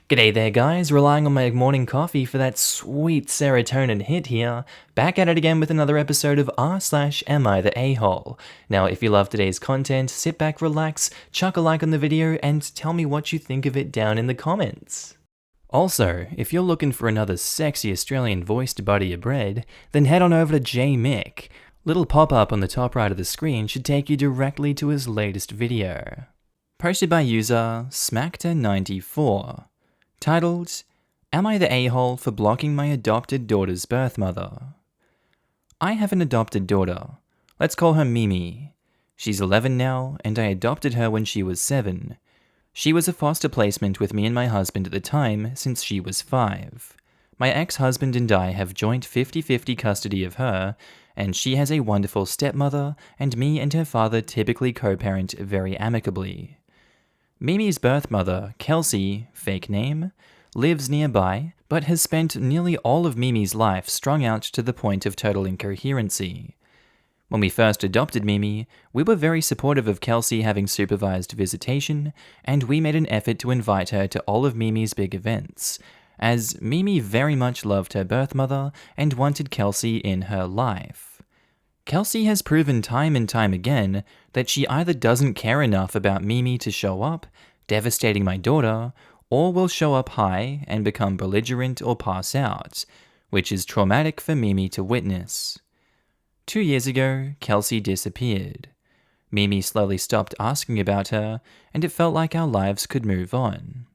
G'day there guys, relying on my morning coffee for that sweet serotonin hit here, back at it again with another episode of r/am I the a-hole. Now if you love today's content, sit back, relax, chuck a like on the video, and tell me what you think of it down in the comments. Also, if you're looking for another sexy Australian voice to butter your bread, then head on over to J-Mick. Little pop-up on the top right of the screen should take you directly to his latest video. Posted by user Smackta94. Titled, Am I the a-hole for blocking my adopted daughter's birth mother? I have an adopted daughter. Let's call her Mimi. She's 11 now, and I adopted her when she was 7. She was a foster placement with me and my husband at the time since she was 5. My ex-husband and I have joint 50-50 custody of her, and she has a wonderful stepmother, and me and her father typically co-parent very amicably. Mimi's birth mother, Kelsey, fake name, lives nearby, but has spent nearly all of Mimi's life strung out to the point of total incoherency. When we first adopted Mimi, we were very supportive of Kelsey having supervised visitation, and we made an effort to invite her to all of Mimi's big events, as Mimi very much loved her birth mother and wanted Kelsey in her life. Kelsey has proven time and time again that she either doesn't care enough about Mimi to show up, devastating my daughter, or will show up high and become belligerent or pass out, which is traumatic for Mimi to witness. 2 years ago, Kelsey disappeared. Mimi slowly stopped asking about her, and it felt like our lives could move on.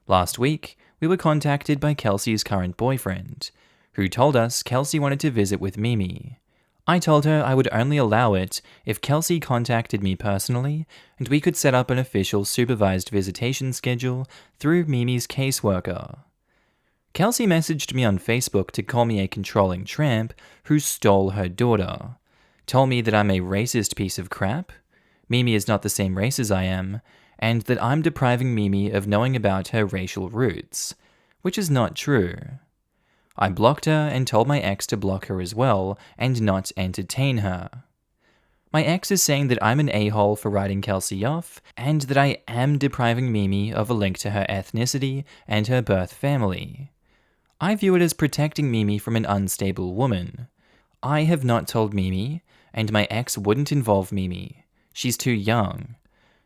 Last week, we were contacted by Kelsey's current boyfriend, who told us Kelsey wanted to visit with Mimi. I told her I would only allow it if Kelsey contacted me personally, and we could set up an official supervised visitation schedule through Mimi's caseworker. Kelsey messaged me on Facebook to call me a controlling tramp who stole her daughter, told me that I'm a racist piece of crap, Mimi is not the same race as I am, and that I'm depriving Mimi of knowing about her racial roots, which is not true. I blocked her and told my ex to block her as well and not entertain her. My ex is saying that I'm an a-hole for writing Kelsey off, and that I am depriving Mimi of a link to her ethnicity and her birth family. I view it as protecting Mimi from an unstable woman. I have not told Mimi, and my ex wouldn't involve Mimi. She's too young.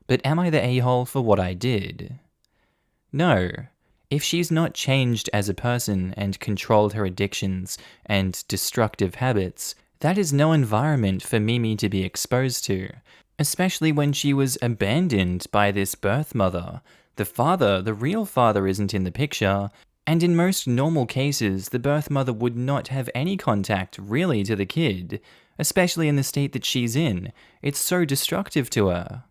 But am I the a-hole for what I did? No. If she's not changed as a person and controlled her addictions and destructive habits, that is no environment for Mimi to be exposed to, especially when she was abandoned by this birth mother. The father, the real father, isn't in the picture, and in most normal cases, the birth mother would not have any contact really to the kid, especially in the state that she's in. It's so destructive to her.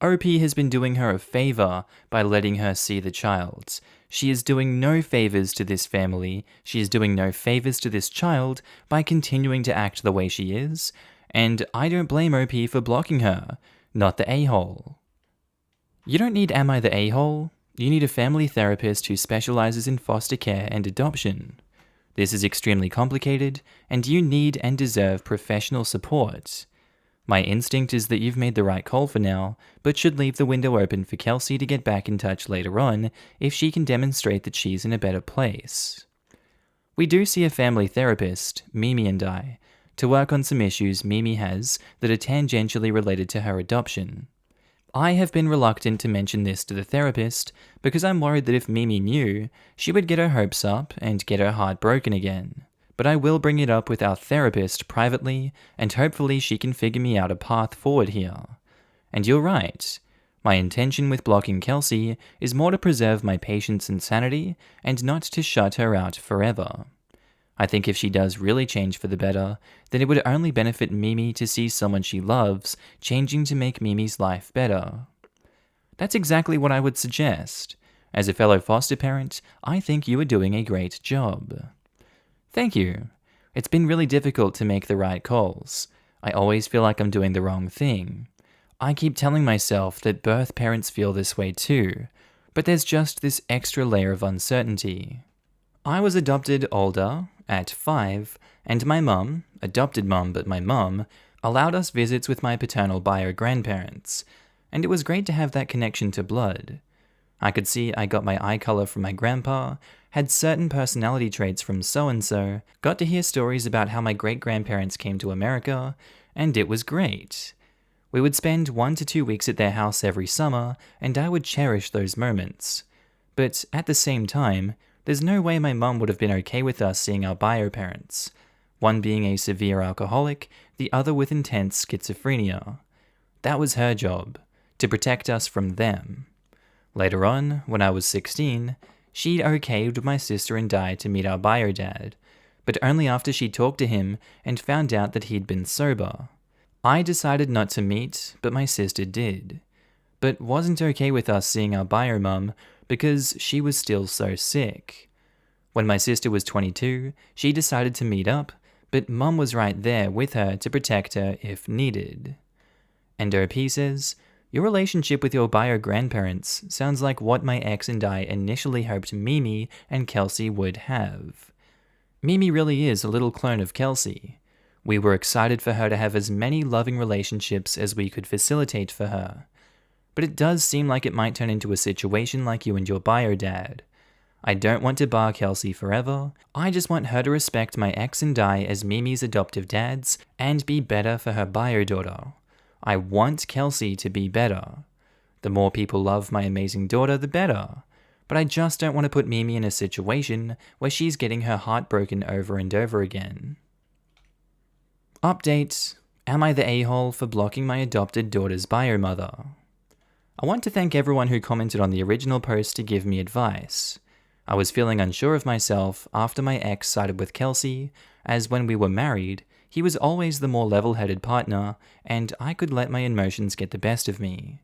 OP has been doing her a favor by letting her see the child. She is doing no favors to this family, she is doing no favors to this child by continuing to act the way she is, and I don't blame OP for blocking her, not the a-hole. You don't need Am I the a-hole? You need a family therapist who specializes in foster care and adoption. This is extremely complicated, and you need and deserve professional support. My instinct is that you've made the right call for now, but should leave the window open for Kelsey to get back in touch later on if she can demonstrate that she's in a better place. We do see a family therapist, Mimi and I, to work on some issues Mimi has that are tangentially related to her adoption. I have been reluctant to mention this to the therapist because I'm worried that if Mimi knew, she would get her hopes up and get her heart broken again. But I will bring it up with our therapist privately, and hopefully she can figure me out a path forward here. And you're right. My intention with blocking Kelsey is more to preserve my patient's insanity and not to shut her out forever. I think if she does really change for the better, then it would only benefit Mimi to see someone she loves changing to make Mimi's life better. That's exactly what I would suggest. As a fellow foster parent, I think you are doing a great job. Thank you. It's been really difficult to make the right calls. I always feel like I'm doing the wrong thing. I keep telling myself that birth parents feel this way too, but there's just this extra layer of uncertainty. I was adopted older, at 5, and my mum, adopted mum but my mum, allowed us visits with my paternal bio grandparents, and it was great to have that connection to blood. I could see I got my eye color from my grandpa, had certain personality traits from so-and-so, got to hear stories about how my great-grandparents came to America, and it was great. We would spend 1 to 2 weeks at their house every summer, and I would cherish those moments. But at the same time, there's no way my mum would have been okay with us seeing our bio parents, one being a severe alcoholic, the other with intense schizophrenia. That was her job, to protect us from them. Later on, when I was 16, she'd okayed my sister and I to meet our bio dad, but only after she talked to him and found out that he'd been sober. I decided not to meet, but my sister did, but wasn't okay with us seeing our bio mum because she was still so sick. When my sister was 22, she decided to meet up, but mum was right there with her to protect her if needed. And OP says, your relationship with your bio grandparents sounds like what my ex and I initially hoped Mimi and Kelsey would have. Mimi really is a little clone of Kelsey. We were excited for her to have as many loving relationships as we could facilitate for her. But it does seem like it might turn into a situation like you and your bio dad. I don't want to bar Kelsey forever, I just want her to respect my ex and I as Mimi's adoptive dads and be better for her bio daughter. I want Kelsey to be better. The more people love my amazing daughter, the better. But I just don't want to put Mimi in a situation where she's getting her heart broken over and over again. Update: am I the a-hole for blocking my adopted daughter's bio mother? I want to thank everyone who commented on the original post to give me advice. I was feeling unsure of myself after my ex sided with Kelsey, as when we were married, he was always the more level-headed partner, and I could let my emotions get the best of me.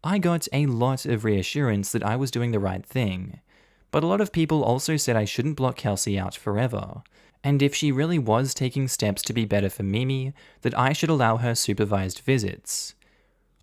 I got a lot of reassurance that I was doing the right thing, but a lot of people also said I shouldn't block Kelsey out forever, and if she really was taking steps to be better for Mimi, that I should allow her supervised visits.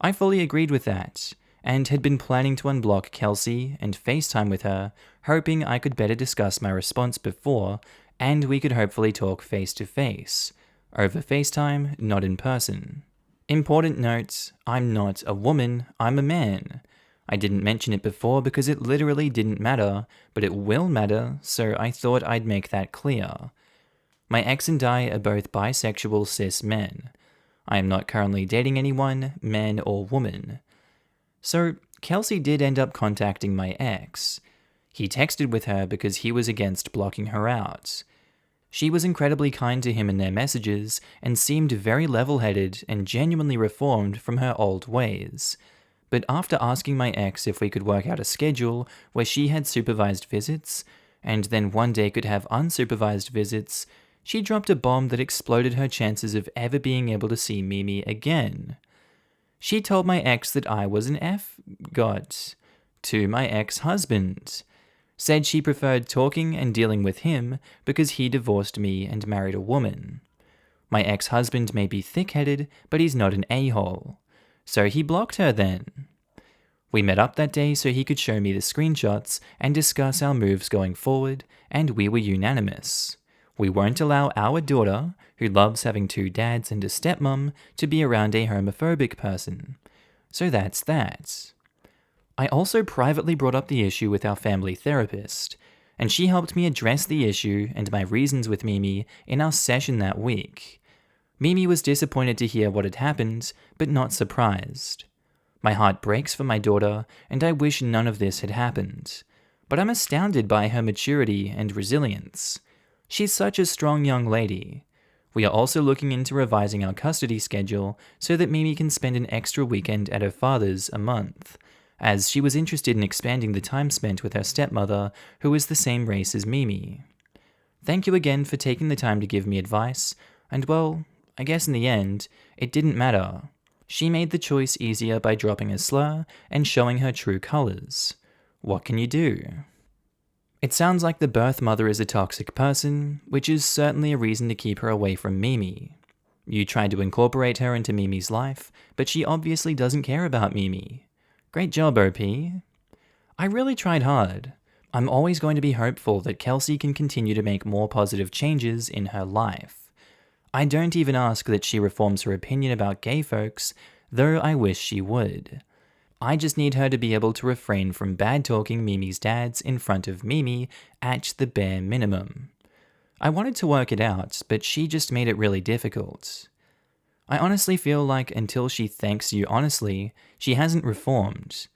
I fully agreed with that, and had been planning to unblock Kelsey and FaceTime with her, hoping I could better discuss my response before, and we could hopefully talk face-to-face. Over FaceTime, not in person. Important note, I'm not a woman, I'm a man. I didn't mention it before because it literally didn't matter, but it will matter, so I thought I'd make that clear. My ex and I are both bisexual cis men. I am not currently dating anyone, man or woman. So, Kelsey did end up contacting my ex. He texted with her because he was against blocking her out. She was incredibly kind to him in their messages and seemed very level-headed and genuinely reformed from her old ways. But after asking my ex if we could work out a schedule where she had supervised visits, and then one day could have unsupervised visits, she dropped a bomb that exploded her chances of ever being able to see Mimi again. She told my ex that I was an F-god to my ex-husband. Said she preferred talking and dealing with him because he divorced me and married a woman. My ex-husband may be thick-headed, but he's not an a-hole. So he blocked her then. We met up that day so he could show me the screenshots and discuss our moves going forward, and we were unanimous. We won't allow our daughter, who loves having 2 dads and a stepmom, to be around a homophobic person. So that's that. I also privately brought up the issue with our family therapist, and she helped me address the issue and my reasons with Mimi in our session that week. Mimi was disappointed to hear what had happened, but not surprised. My heart breaks for my daughter, and I wish none of this had happened. But I'm astounded by her maturity and resilience. She's such a strong young lady. We are also looking into revising our custody schedule so that Mimi can spend an extra weekend at her father's a month, as she was interested in expanding the time spent with her stepmother, who is the same race as Mimi. Thank you again for taking the time to give me advice, and well, I guess in the end, it didn't matter. She made the choice easier by dropping a slur and showing her true colors. What can you do? It sounds like the birthmother is a toxic person, which is certainly a reason to keep her away from Mimi. You tried to incorporate her into Mimi's life, but she obviously doesn't care about Mimi. Great job, OP. I really tried hard. I'm always going to be hopeful that Kelsey can continue to make more positive changes in her life. I don't even ask that she reforms her opinion about gay folks, though I wish she would. I just need her to be able to refrain from bad-talking Mimi's dads in front of Mimi at the bare minimum. I wanted to work it out, but she just made it really difficult. I honestly feel like until she thanks you honestly, she hasn't reformed.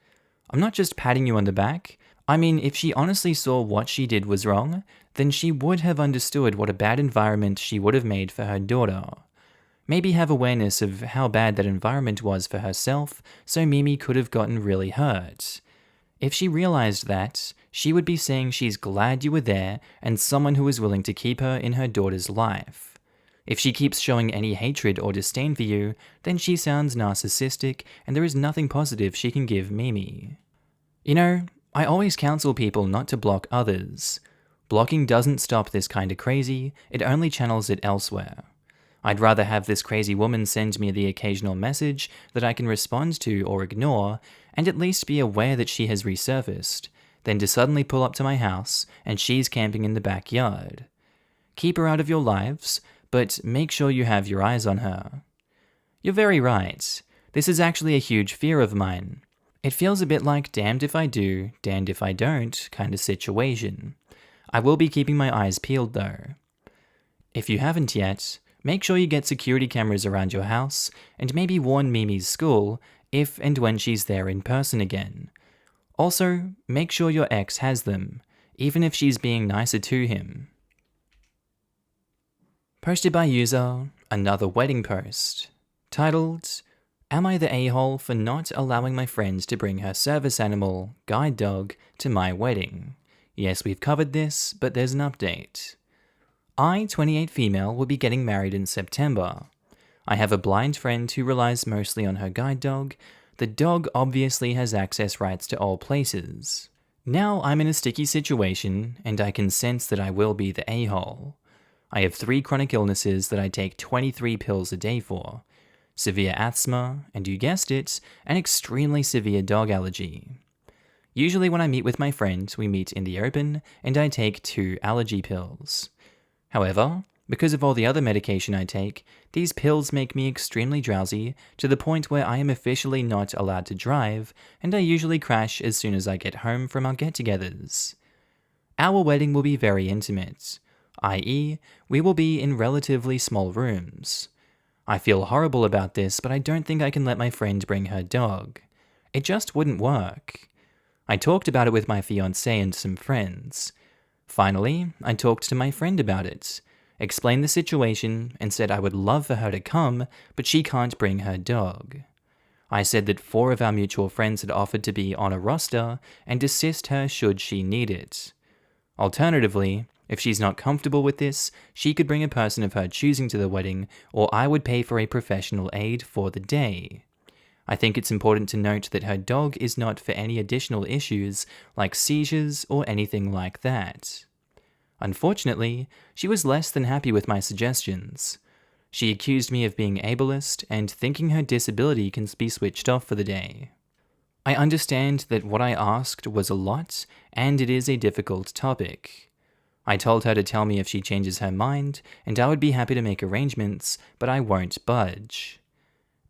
I'm not just patting you on the back. I mean, if she honestly saw what she did was wrong, then she would have understood what a bad environment she would have made for her daughter. Maybe have awareness of how bad that environment was for herself, so Mimi could have gotten really hurt. If she realized that, she would be saying she's glad you were there and someone who was willing to keep her in her daughter's life. If she keeps showing any hatred or disdain for you, then she sounds narcissistic and there is nothing positive she can give Mimi. You know, I always counsel people not to block others. Blocking doesn't stop this kind of crazy, it only channels it elsewhere. I'd rather have this crazy woman send me the occasional message that I can respond to or ignore, and at least be aware that she has resurfaced, than to suddenly pull up to my house and she's camping in the backyard. Keep her out of your lives, but make sure you have your eyes on her. You're very right. This is actually a huge fear of mine. It feels a bit like damned if I do, damned if I don't kind of situation. I will be keeping my eyes peeled though. If you haven't yet, make sure you get security cameras around your house, and maybe warn Mimi's school if and when she's there in person again. Also, make sure your ex has them, even if she's being nicer to him. Posted by user, another wedding post, titled, "Am I the a-hole for not allowing my friend to bring her service animal, guide dog, to my wedding? Yes, we've covered this, but there's an update. I, 28 female, will be getting married in September. I have a blind friend who relies mostly on her guide dog. The dog obviously has access rights to all places. Now I'm in a sticky situation, and I can sense that I will be the a-hole. I have 3 chronic illnesses that I take 23 pills a day for. Severe asthma, and you guessed it, an extremely severe dog allergy. Usually when I meet with my friend, we meet in the open, and I take 2 allergy pills. However, because of all the other medication I take, these pills make me extremely drowsy to the point where I am officially not allowed to drive, and I usually crash as soon as I get home from our get-togethers. Our wedding will be very intimate, i.e., we will be in relatively small rooms. I feel horrible about this, but I don't think I can let my friend bring her dog. It just wouldn't work. I talked about it with my fiancé and some friends. Finally, I talked to my friend about it, explained the situation, and said I would love for her to come, but she can't bring her dog. I said that 4 of our mutual friends had offered to be on a roster and assist her should she need it. Alternatively, if she's not comfortable with this, she could bring a person of her choosing to the wedding, or I would pay for a professional aid for the day. I think it's important to note that her dog is not for any additional issues like seizures or anything like that. Unfortunately, she was less than happy with my suggestions. She accused me of being ableist and thinking her disability can be switched off for the day. I understand that what I asked was a lot, and it is a difficult topic. I told her to tell me if she changes her mind, and I would be happy to make arrangements, but I won't budge.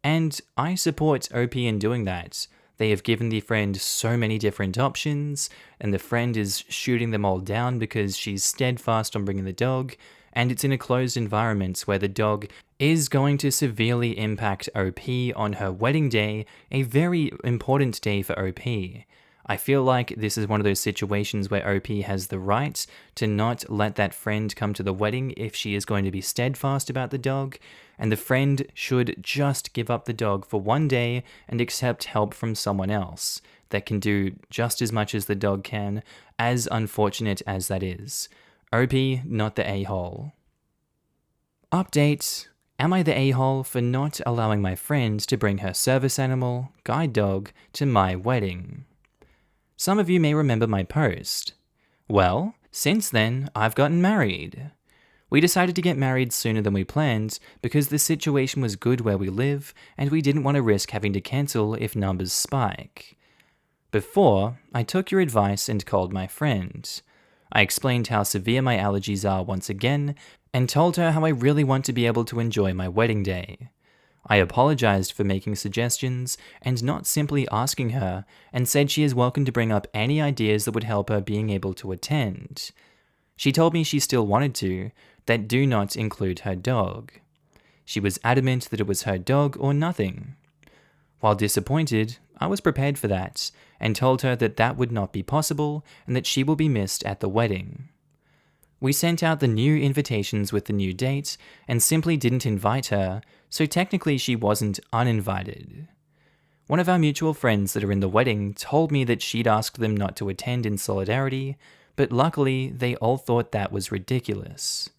And I support OP in doing that. They have given the friend so many different options, and the friend is shooting them all down because she's steadfast on bringing the dog, and it's in a closed environment where the dog is going to severely impact OP on her wedding day, a very important day for OP. I feel like this is one of those situations where OP has the right to not let that friend come to the wedding if she is going to be steadfast about the dog, and the friend should just give up the dog for one day and accept help from someone else that can do just as much as the dog can, as unfortunate as that is. OP, not the a-hole. Update: am I the a-hole for not allowing my friend to bring her service animal, guide dog, to my wedding? Some of you may remember my post. Well, since then, I've gotten married. We decided to get married sooner than we planned because the situation was good where we live and we didn't want to risk having to cancel if numbers spike. Before, I took your advice and called my friend. I explained how severe my allergies are once again and told her how I really want to be able to enjoy my wedding day. I apologized for making suggestions and not simply asking her, and said she is welcome to bring up any ideas that would help her being able to attend. She told me she still wanted to, that do not include her dog. She was adamant that it was her dog or nothing. While disappointed, I was prepared for that, and told her that that would not be possible and that she will be missed at the wedding. We sent out the new invitations with the new date and simply didn't invite her, so technically she wasn't uninvited. One of our mutual friends that are in the wedding told me that she'd asked them not to attend in solidarity, but luckily they all thought that was ridiculous.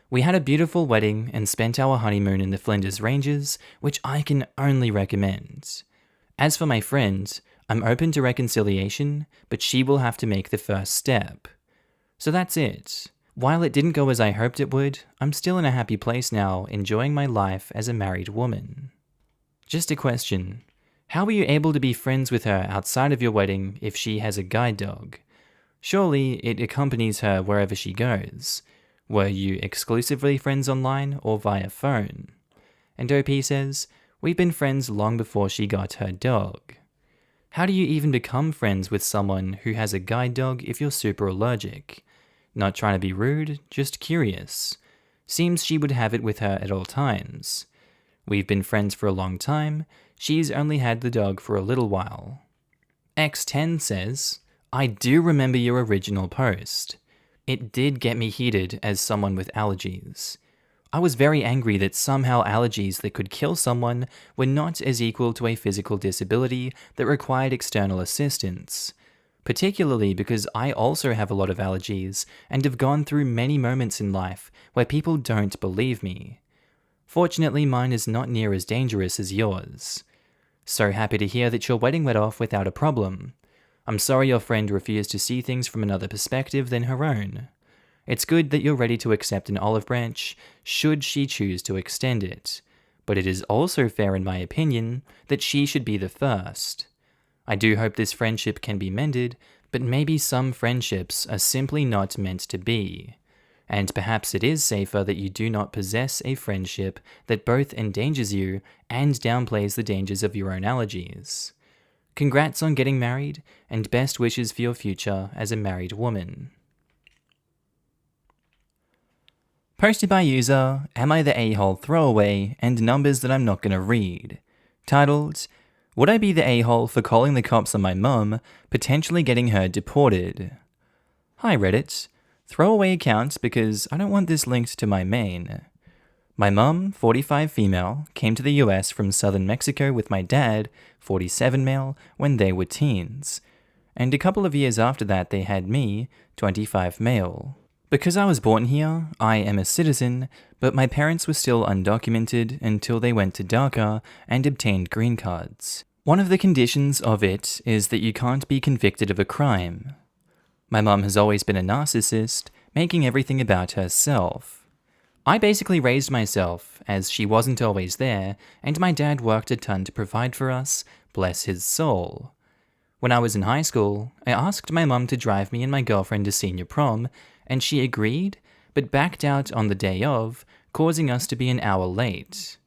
We had a beautiful wedding and spent our honeymoon in the Flinders Ranges, which I can only recommend. As for my friend, I'm open to reconciliation, but she will have to make the first step. So that's it. While it didn't go as I hoped it would, I'm still in a happy place now, enjoying my life as a married woman. Just a question. How were you able to be friends with her outside of your wedding if she has a guide dog? Surely it accompanies her wherever she goes. Were you exclusively friends online or via phone? And OP says, we've been friends long before she got her dog. How do you even become friends with someone who has a guide dog if you're super allergic? Not trying to be rude, just curious. Seems she would have it with her at all times. We've been friends for a long time, she's only had the dog for a little while. X10 says, I do remember your original post. It did get me heated as someone with allergies. I was very angry that somehow allergies that could kill someone were not as equal to a physical disability that required external assistance. Particularly because I also have a lot of allergies and have gone through many moments in life where people don't believe me. Fortunately, mine is not near as dangerous as yours. So happy to hear that your wedding went off without a problem. I'm sorry your friend refused to see things from another perspective than her own. It's good that you're ready to accept an olive branch, should she choose to extend it. But it is also fair, in my opinion, that she should be the first. I do hope this friendship can be mended, but maybe some friendships are simply not meant to be. And perhaps it is safer that you do not possess a friendship that both endangers you and downplays the dangers of your own allergies. Congrats on getting married, and best wishes for your future as a married woman. Posted by user AmiTheA throwaway and numbers that I'm not gonna read. Titled, Would I be the a-hole for calling the cops on my mum, potentially getting her deported? Hi Reddit. Throwaway account because I don't want this linked to my main. My mum, 45 female, came to the US from southern Mexico with my dad, 47 male, when they were teens. And a couple of years after that they had me, 25 male. Because I was born here, I am a citizen, but my parents were still undocumented until they went to DACA and obtained green cards. One of the conditions of it is that you can't be convicted of a crime. My mum has always been a narcissist, making everything about herself. I basically raised myself, as she wasn't always there, and my dad worked a ton to provide for us, bless his soul. When I was in high school, I asked my mum to drive me and my girlfriend to senior prom, and she agreed, but backed out on the day of, causing us to be an hour late.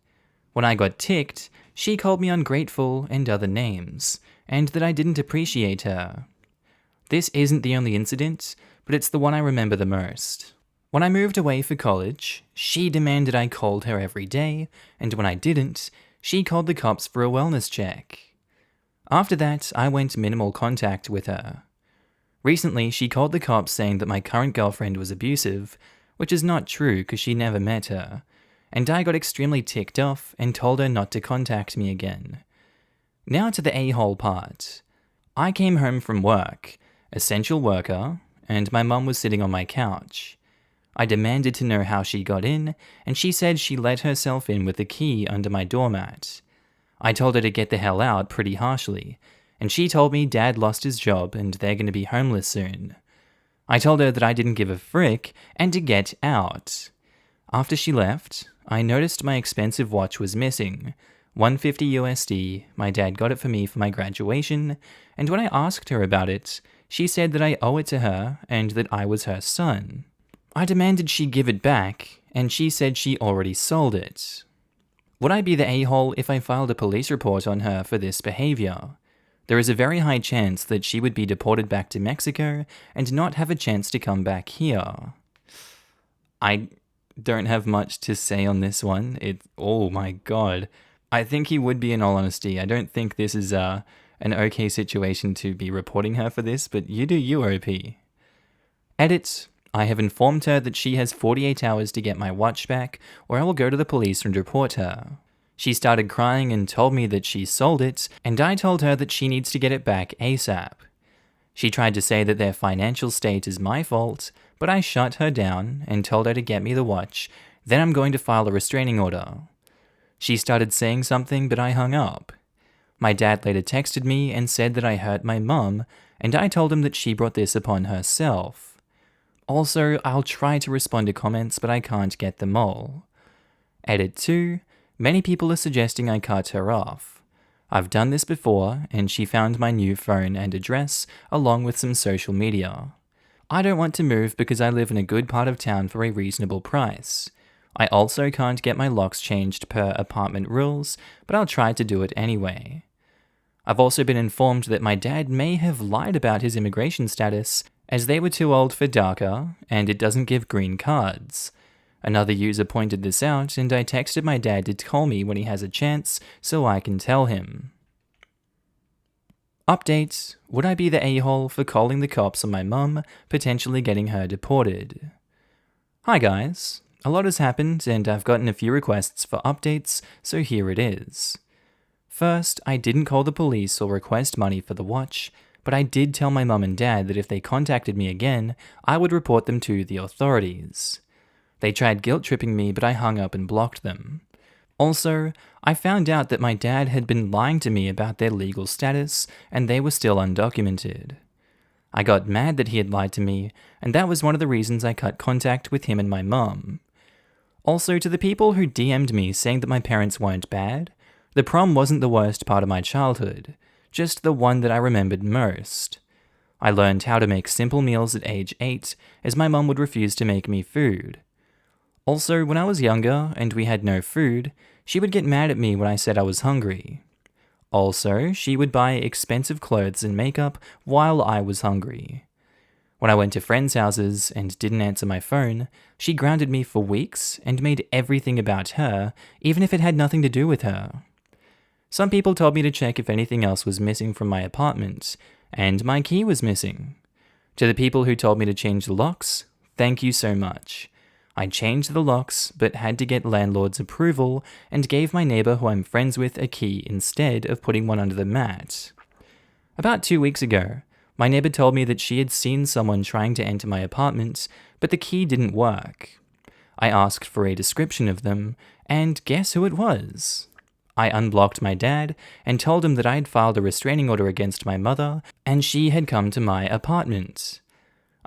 When I got ticked, she called me ungrateful and other names, and that I didn't appreciate her. This isn't the only incident, but it's the one I remember the most. When I moved away for college, she demanded I called her every day, and when I didn't, she called the cops for a wellness check. After that, I went minimal contact with her. Recently, she called the cops saying that my current girlfriend was abusive, which is not true because she never met her, and I got extremely ticked off and told her not to contact me again. Now to the a-hole part. I came home from work, essential worker, and my mum was sitting on my couch. I demanded to know how she got in, and she said she let herself in with the key under my doormat. I told her to get the hell out pretty harshly, and she told me Dad lost his job and they're going to be homeless soon. I told her that I didn't give a frick and to get out. After she left, I noticed my expensive watch was missing. $150 USD, my dad got it for me for my graduation, and when I asked her about it, she said that I owe it to her and that I was her son. I demanded she give it back, and she said she already sold it. Would I be the a-hole if I filed a police report on her for this behavior? There is a very high chance that she would be deported back to Mexico and not have a chance to come back here. I don't have much to say on this one. Oh my god. I think he would be, in all honesty. I don't think this is an okay situation to be reporting her for this, but you do you, OP. Edit. I have informed her that she has 48 hours to get my watch back, or I will go to the police and report her. She started crying and told me that she sold it, and I told her that she needs to get it back ASAP. She tried to say that their financial state is my fault, but I shut her down and told her to get me the watch, then I'm going to file a restraining order. She started saying something, but I hung up. My dad later texted me and said that I hurt my mum, and I told him that she brought this upon herself. Also, I'll try to respond to comments, but I can't get them all. Edit 2. Many people are suggesting I cut her off. I've done this before, and she found my new phone and address, along with some social media. I don't want to move because I live in a good part of town for a reasonable price. I also can't get my locks changed per apartment rules, but I'll try to do it anyway. I've also been informed that my dad may have lied about his immigration status, as they were too old for DACA, and it doesn't give green cards. Another user pointed this out, and I texted my dad to call me when he has a chance, so I can tell him. Update. Would I be the a-hole for calling the cops on my mum, potentially getting her deported? Hi guys. A lot has happened, and I've gotten a few requests for updates, so here it is. First, I didn't call the police or request money for the watch, but I did tell my mum and dad that if they contacted me again, I would report them to the authorities. They tried guilt-tripping me, but I hung up and blocked them. Also, I found out that my dad had been lying to me about their legal status, and they were still undocumented. I got mad that he had lied to me, and that was one of the reasons I cut contact with him and my mum. Also, to the people who DM'd me saying that my parents weren't bad, the prom wasn't the worst part of my childhood, just the one that I remembered most. I learned how to make simple meals at age 8, as my mum would refuse to make me food. Also, when I was younger and we had no food, she would get mad at me when I said I was hungry. Also, she would buy expensive clothes and makeup while I was hungry. When I went to friends' houses and didn't answer my phone, she grounded me for weeks and made everything about her, even if it had nothing to do with her. Some people told me to check if anything else was missing from my apartment, and my key was missing. To the people who told me to change the locks, thank you so much. I changed the locks, but had to get landlord's approval and gave my neighbor who I'm friends with a key instead of putting one under the mat. About 2 weeks ago, my neighbor told me that she had seen someone trying to enter my apartment, but the key didn't work. I asked for a description of them, and guess who it was? I unblocked my dad and told him that I had filed a restraining order against my mother, and she had come to my apartment.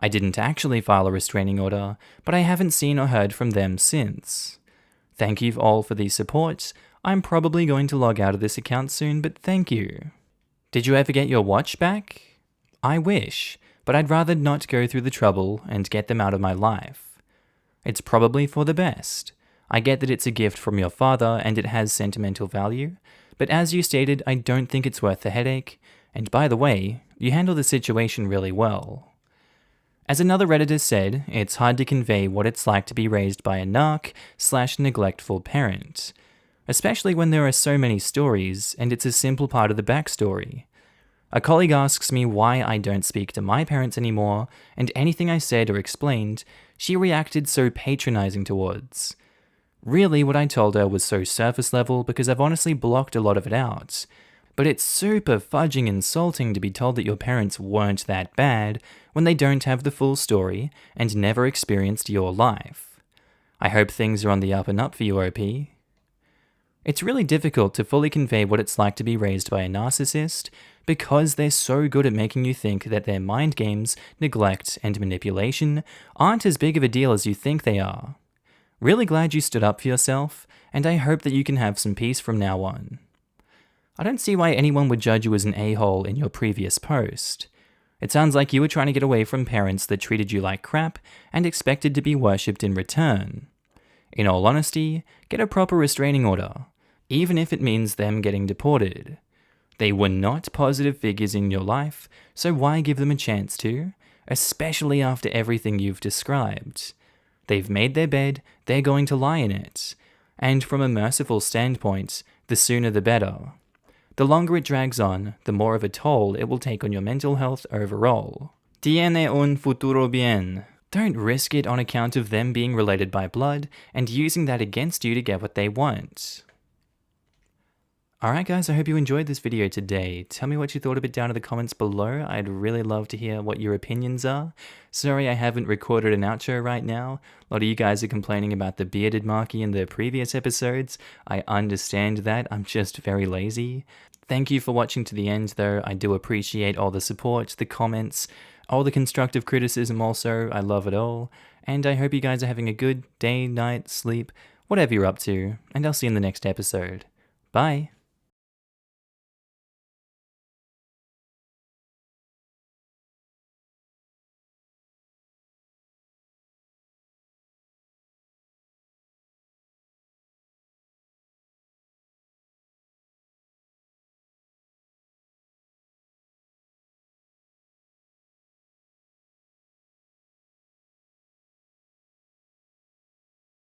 I didn't actually file a restraining order, but I haven't seen or heard from them since. Thank you all for the support. I'm probably going to log out of this account soon, but thank you. Did you ever get your watch back? I wish, but I'd rather not go through the trouble and get them out of my life. It's probably for the best. I get that it's a gift from your father and it has sentimental value, but as you stated, I don't think it's worth the headache, and by the way, you handle the situation really well. As another Redditor said, it's hard to convey what it's like to be raised by a narc/neglectful parent, especially when there are so many stories and it's a simple part of the backstory. A colleague asks me why I don't speak to my parents anymore, and anything I said or explained, she reacted so patronizing towards. Really, what I told her was so surface level because I've honestly blocked a lot of it out. But it's super fudging insulting to be told that your parents weren't that bad when they don't have the full story and never experienced your life. I hope things are on the up and up for you, OP. It's really difficult to fully convey what it's like to be raised by a narcissist because they're so good at making you think that their mind games, neglect, and manipulation aren't as big of a deal as you think they are. Really glad you stood up for yourself, and I hope that you can have some peace from now on. I don't see why anyone would judge you as an a-hole in your previous post. It sounds like you were trying to get away from parents that treated you like crap and expected to be worshipped in return. In all honesty, get a proper restraining order. even if it means them getting deported. They were not positive figures in your life, so why give them a chance to? Especially after everything you've described. They've made their bed, they're going to lie in it. And from a merciful standpoint, the sooner the better. The longer it drags on, the more of a toll it will take on your mental health overall. Tiene un futuro bien. Don't risk it on account of them being related by blood and using that against you to get what they want. Alright guys, I hope you enjoyed this video today. Tell me what you thought of it down in the comments below. I'd really love to hear what your opinions are. Sorry I haven't recorded an outro right now. A lot of you guys are complaining about the bearded Markee in the previous episodes. I understand that, I'm just very lazy. Thank you for watching to the end though. I do appreciate all the support, the comments, all the constructive criticism also. I love it all. And I hope you guys are having a good day, night, sleep, whatever you're up to. And I'll see you in the next episode. Bye!